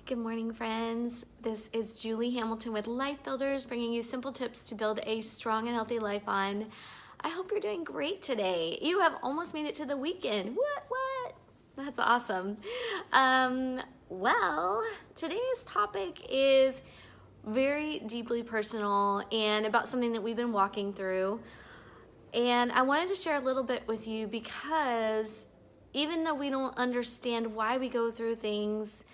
Good morning, friends. This is Julie Hamilton with Life Builders, bringing you simple tips to build a strong and healthy life on. I hope you're doing great today. You have almost made it to the weekend. What? That's awesome. Well, today's topic is very deeply personal and about something that we've been walking through. And I wanted to share a little bit with you because even though we don't understand why we go through things,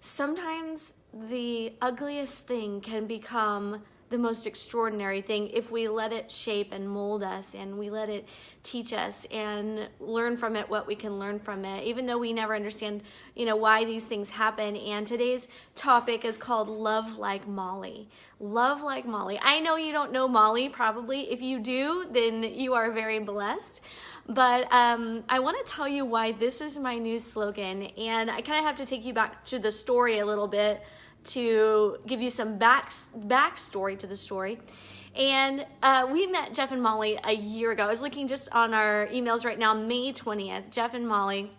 sometimes the ugliest thing can become the most extraordinary thing if we let it shape and mold us and we let it teach us and learn from it what we can learn from it, even though we never understand, why these things happen. And today's topic is called Love Like Molly. Love like Molly. I know you don't know Molly, probably. If you do, then you are very blessed. But I want to tell you why this is my new slogan, and I kind of have to take you back to the story a little bit to give you some backstory to the story. And we met Jeff and Molly a year ago. I was looking just on our emails right now, May 20th, Jeff and Molly,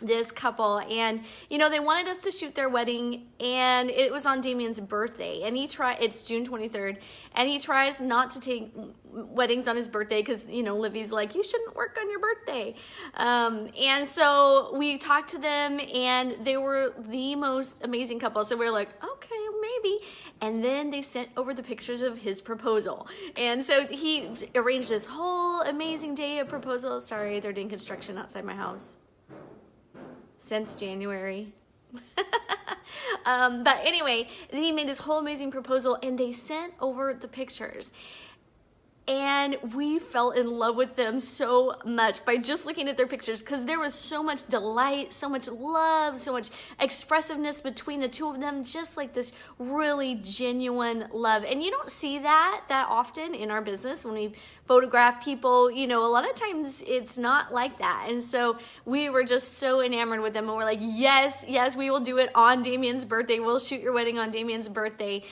this couple, and they wanted us to shoot their wedding, and it was on Damien's birthday, and it's June 23rd, and he tries not to take weddings on his birthday because Livy's like, you shouldn't work on your birthday, and so we talked to them, and they were the most amazing couple. So we were like, okay, maybe. And then they sent over the pictures of his proposal. And so he arranged this whole amazing day of proposal. Sorry, they're doing construction outside my house since January. But anyway, he made this whole amazing proposal, and they sent over the pictures. And we fell in love with them so much by just looking at their pictures, because there was so much delight, so much love, so much expressiveness between the two of them, just like this really genuine love. And you don't see that often in our business when we photograph people. A lot of times it's not like that. And so we were just so enamored with them, and we're like, yes, we will do it on Damien's birthday. We'll shoot your wedding on Damien's birthday.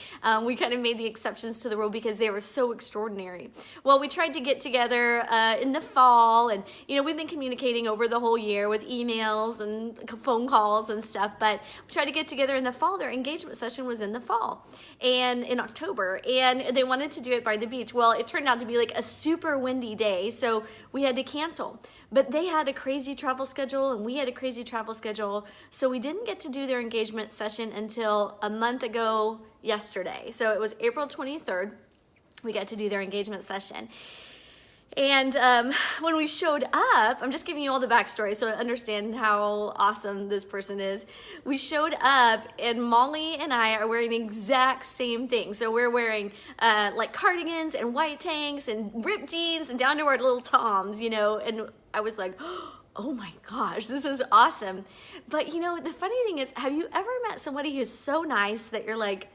We kind of made the exceptions to the rule because they were so extraordinary. Well, we tried to get together in the fall, and we've been communicating over the whole year with emails and phone calls and stuff, but we tried to get together in the fall. Their engagement session was in the fall and in October, and they wanted to do it by the beach. Well, it turned out to be like a super windy day, so we had to cancel. But they had a crazy travel schedule, and we had a crazy travel schedule, so we didn't get to do their engagement session until a month ago yesterday. So it was April 23rd. We got to do their engagement session. And when we showed up, I'm just giving you all the backstory so I understand how awesome this person is. We showed up, and Molly and I are wearing the exact same thing. So we're wearing like cardigans and white tanks and ripped jeans and down to our little toms, and I was like, oh my gosh, this is awesome. But the funny thing is, have you ever met somebody who's so nice that you're like,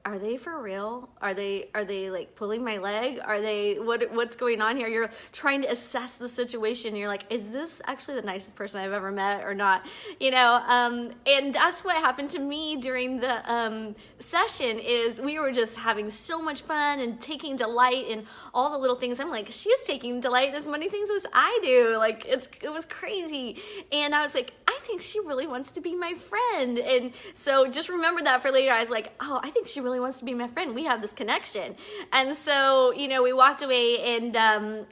are they for real? Are they like pulling my leg? Are they, what's going on here? You're trying to assess the situation. You're like, is this actually the nicest person I've ever met or not? And that's what happened to me during the session. Is we were just having so much fun and taking delight in all the little things. I'm like, she's taking delight in as many things as I do. Like, it was crazy. And I was like, I think she really wants to be my friend. And so just remember that for later. I was like, oh, I think she really wants to be my friend. We have this connection. And so, we walked away, and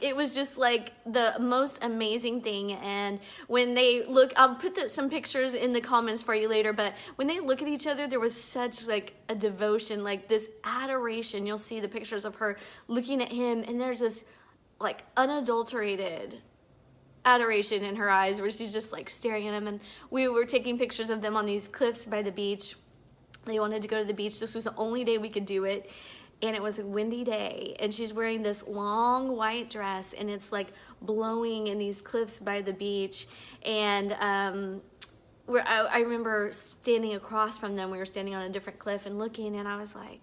it was just like the most amazing thing. And when they look, I'll put some pictures in the comments for you later, but when they look at each other, there was such like a devotion, like this adoration. You'll see the pictures of her looking at him, and there's this like unadulterated adoration in her eyes where she's just like staring at him. And we were taking pictures of them on these cliffs by the beach. They wanted to go to the beach. This was the only day we could do it, and it was a windy day, and she's wearing this long white dress, and it's like blowing in these cliffs by the beach. And I remember standing across from them. We were standing on a different cliff and looking, and I was like,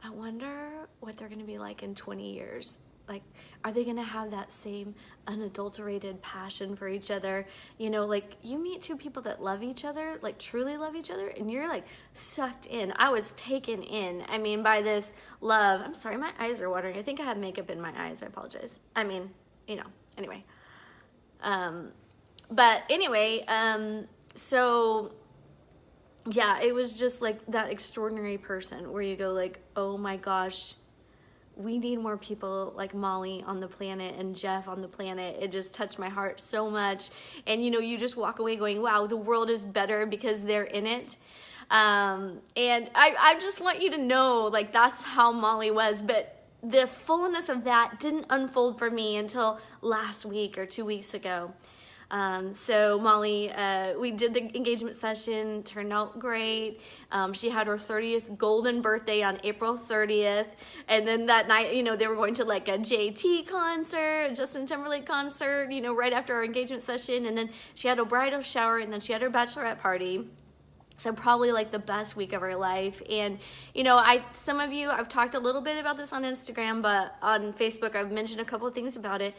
I wonder what they're going to be like in 20 years. Like, are they going to have that same unadulterated passion for each other? Like, you meet two people that love each other, like truly love each other, and you're like sucked in. I was taken in, by this love. I'm sorry, my eyes are watering. I think I have makeup in my eyes. I apologize. Anyway. But anyway, so yeah, it was just like that extraordinary person where you go like, oh my gosh, we need more people like Molly on the planet and Jeff on the planet. It just touched my heart so much. And, you know, you just walk away going, wow, the world is better because they're in it. And I just want you to know, like, that's how Molly was. But the fullness of that didn't unfold for me until last week or 2 weeks ago. So Molly, we did the engagement session, turned out great. She had her 30th golden birthday on April 30th. And then that night, you know, they were going to like a JT concert, Justin Timberlake concert, you know, right after our engagement session. And then she had a bridal shower, and then she had her bachelorette party. So probably like the best week of her life. And, you know, some of you, I've talked a little bit about this on Instagram, but on Facebook, I've mentioned a couple of things about it.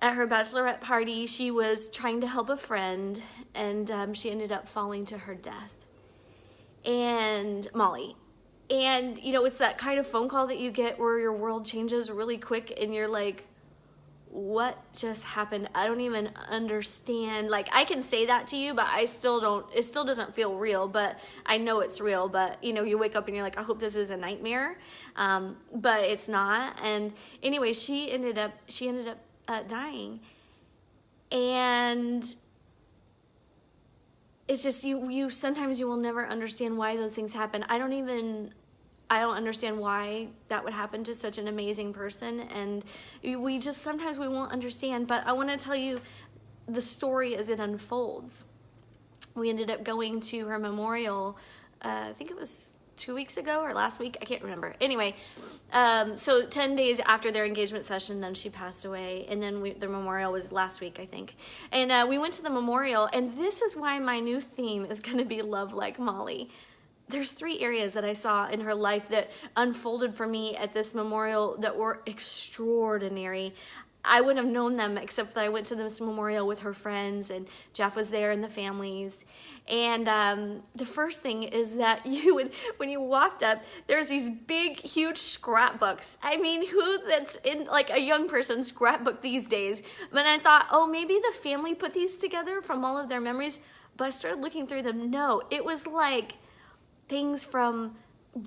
At her bachelorette party, she was trying to help a friend, and she ended up falling to her death. And Molly. And, you know, it's that kind of phone call that you get where your world changes really quick, and you're like, what just happened? I don't even understand. Like, I can say that to you, but I still don't, it still doesn't feel real, but I know it's real. But, you know, you wake up and you're like, I hope this is a nightmare. But it's not. And anyway, she ended up dying. And it's just, you sometimes you will never understand why those things happen. I don't understand why that would happen to such an amazing person, and we just, sometimes we won't understand. But I want to tell you the story as it unfolds. We ended up going to her memorial, I think it was 2 weeks ago or last week, I can't remember. Anyway, so 10 days after their engagement session, then she passed away, and then the memorial was last week, I think. And we went to the memorial, and this is why my new theme is going to be Love Like Molly. There's 3 areas that I saw in her life that unfolded for me at this memorial that were extraordinary. I wouldn't have known them except that I went to this memorial with her friends, and Jeff was there and the families. And the first thing is that when you walked up, there's these big, huge scrapbooks. I mean, who that's in like a young person's scrapbook these days? But I thought, oh, maybe the family put these together from all of their memories. But I started looking through them. No, it was like things from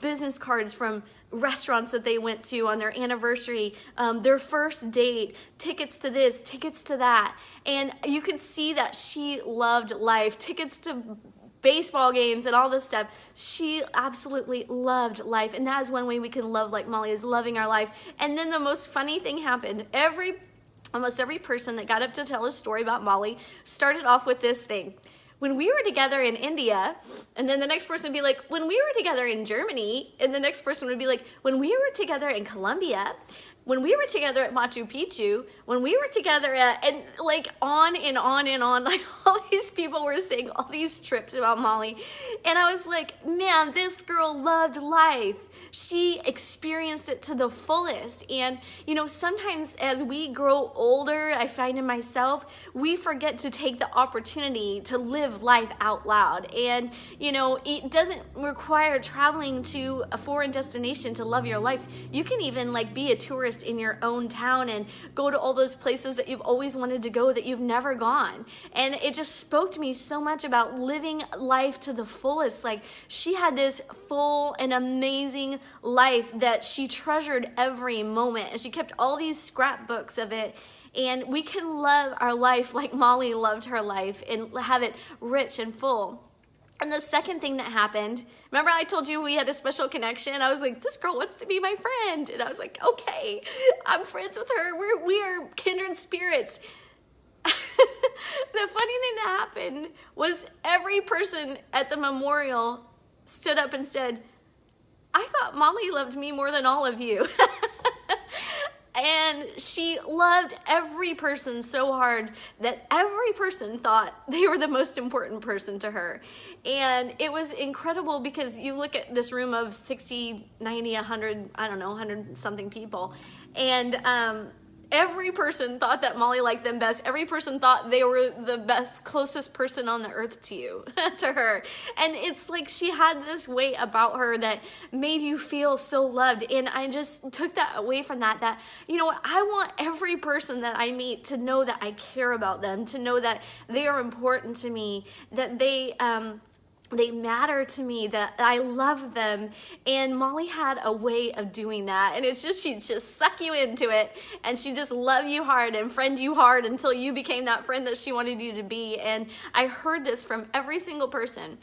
business cards from restaurants that they went to on their anniversary, their first date, tickets to this, tickets to that. And you could see that she loved life, tickets to baseball games and all this stuff. She absolutely loved life. And that is one way we can love like Molly, is loving our life. And then the most funny thing happened. Almost every person that got up to tell a story about Molly started off with this thing. When we were together in India, and then the next person would be like, when we were together in Germany, and the next person would be like, when we were together in Colombia, when we were together at Machu Picchu, when we were together at, and like on and on and on, like all these people were saying all these trips about Molly. And I was like, man, this girl loved life. She experienced it to the fullest. And, you know, sometimes as we grow older, I find in myself, we forget to take the opportunity to live life out loud. And, you know, it doesn't require traveling to a foreign destination to love your life. You can even like be a tourist in your own town and go to all those places that you've always wanted to go that you've never gone. And it just spoke to me so much about living life to the fullest. Like, she had this full and amazing life that she treasured every moment, and she kept all these scrapbooks of it. And we can love our life like Molly loved her life and have it rich and full. And the second thing that happened, remember I told you we had a special connection? I was like, this girl wants to be my friend. And I was like, okay, I'm friends with her. We're kindred spirits. The funny thing that happened was every person at the memorial stood up and said, I thought Molly loved me more than all of you. And she loved every person so hard that every person thought they were the most important person to her. And it was incredible because you look at this room of 60, 90, 100, I don't know, 100 something people. And every person thought that Molly liked them best. Every person thought they were the best, closest person on the earth to you, to her. And it's like she had this way about her that made you feel so loved. And I just took that away from that, you know what, I want every person that I meet to know that I care about them, to know that they are important to me, that they they matter to me, that I love them. And Molly had a way of doing that. And it's just, she'd just suck you into it. And she'd just love you hard and friend you hard until you became that friend that she wanted you to be. And I heard this from every single person.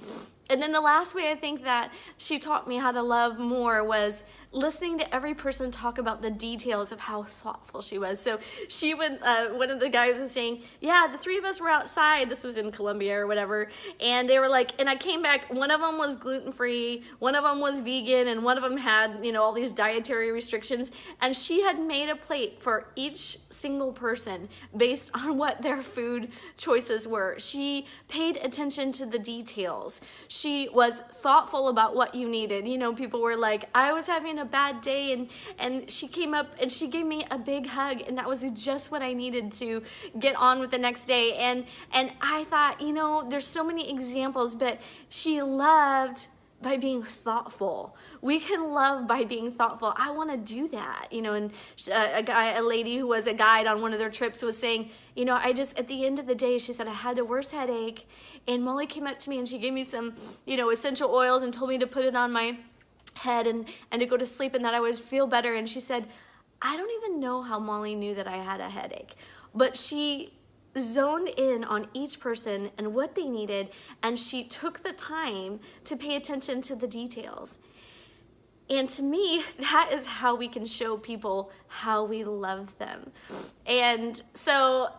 And then the last way I think that she taught me how to love more was listening to every person talk about the details of how thoughtful she was. So she would, one of the guys was saying, yeah, the three of us were outside. This was in Colombia or whatever. And they were like, and I came back, one of them was gluten-free, one of them was vegan, and one of them had, you know, all these dietary restrictions. And she had made a plate for each single person based on what their food choices were. She paid attention to the details. She was thoughtful about what you needed. You know, people were like, I was having a bad day, and she came up and she gave me a big hug, and that was just what I needed to get on with the next day. And I thought, you know, there's so many examples, but she loved by being thoughtful. We can love by being thoughtful. I want to do that, you know. And a lady who was a guide on one of their trips was saying, you know, I just, at the end of the day, she said, I had the worst headache, and Molly came up to me and she gave me some, you know, essential oils and told me to put it on my head and to go to sleep and that I would feel better. And she said, I don't even know how Molly knew that I had a headache, but she zoned in on each person and what they needed, and she took the time to pay attention to the details. And to me, that is how we can show people how we love them. And so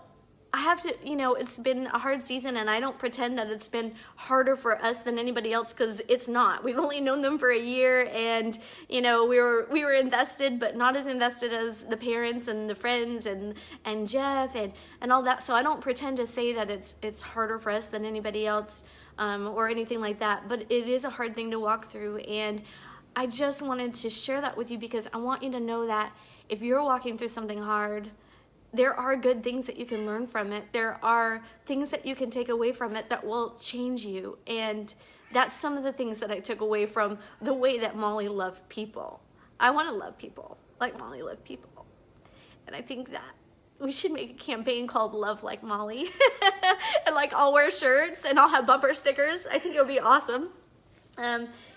I have to, you know, it's been a hard season, and I don't pretend that it's been harder for us than anybody else, because it's not. We've only known them for a year, and, you know, we were invested, but not as invested as the parents and the friends and Jeff and all that. So I don't pretend to say that it's harder for us than anybody else or anything like that. But it is a hard thing to walk through, and I just wanted to share that with you because I want you to know that if you're walking through something hard, there are good things that you can learn from it. There are things that you can take away from it that will change you. And that's some of the things that I took away from the way that Molly loved people. I want to love people like Molly loved people. And I think that we should make a campaign called Love Like Molly. And like, I'll wear shirts and I'll have bumper stickers. I think it would be awesome.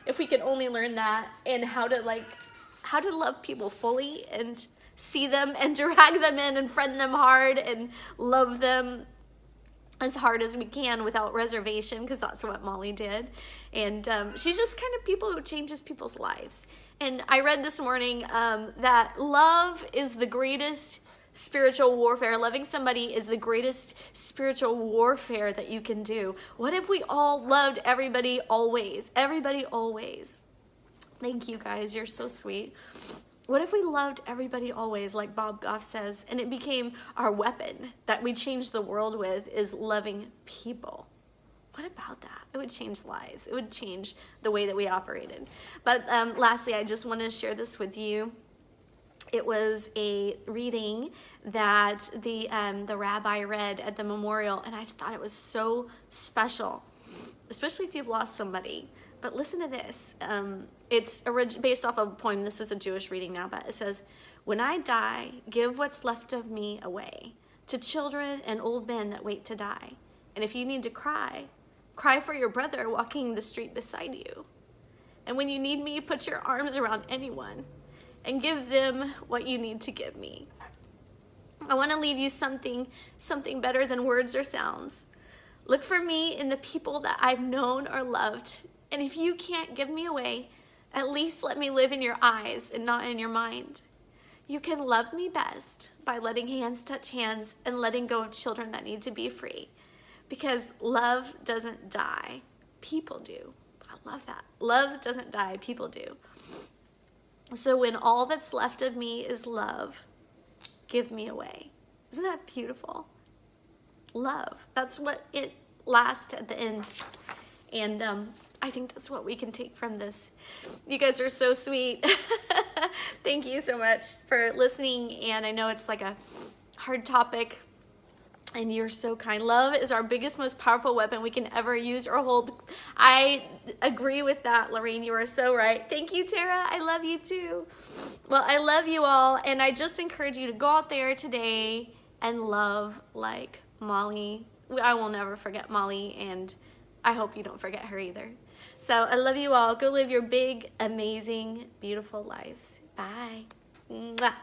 If we could only learn that, and how to love people fully and see them and drag them in and friend them hard and love them as hard as we can without reservation, because that's what Molly did. And she's just kind of people who changes people's lives. And I read this morning that love is the greatest spiritual warfare. Loving somebody is the greatest spiritual warfare that you can do. What if we all loved everybody always? Everybody always. Thank you guys, you're so sweet. What if we loved everybody always, like Bob Goff says, and it became our weapon that we change the world with, is loving people? What about that? It would change lives. It would change the way that we operated. But lastly, I just want to share this with you. It was a reading that the rabbi read at the memorial, and I just thought it was so special, especially if you've lost somebody. But listen to this. It's based off of a poem. This is a Jewish reading now, but it says, when I die, give what's left of me away to children and old men that wait to die. And if you need to cry, cry for your brother walking the street beside you. And when you need me, put your arms around anyone and give them what you need to give me. I want to leave you something better than words or sounds. Look for me in the people that I've known or loved. And if you can't give me away, at least let me live in your eyes and not in your mind. You can love me best by letting hands touch hands and letting go of children that need to be free. Because love doesn't die, people do. I love that. Love doesn't die, people do. So when all that's left of me is love, give me away. Isn't that beautiful? Love. That's what it lasts at the end. And I think that's what we can take from this. You guys are so sweet. Thank you so much for listening. And I know it's like a hard topic, and you're so kind. Love is our biggest, most powerful weapon we can ever use or hold. I agree with that, Lorraine. You are so right. Thank you, Tara. I love you too. Well, I love you all, and I just encourage you to go out there today and love like Molly. I will never forget Molly, and I hope you don't forget her either. So I love you all. Go live your big, amazing, beautiful lives. Bye. Mwah.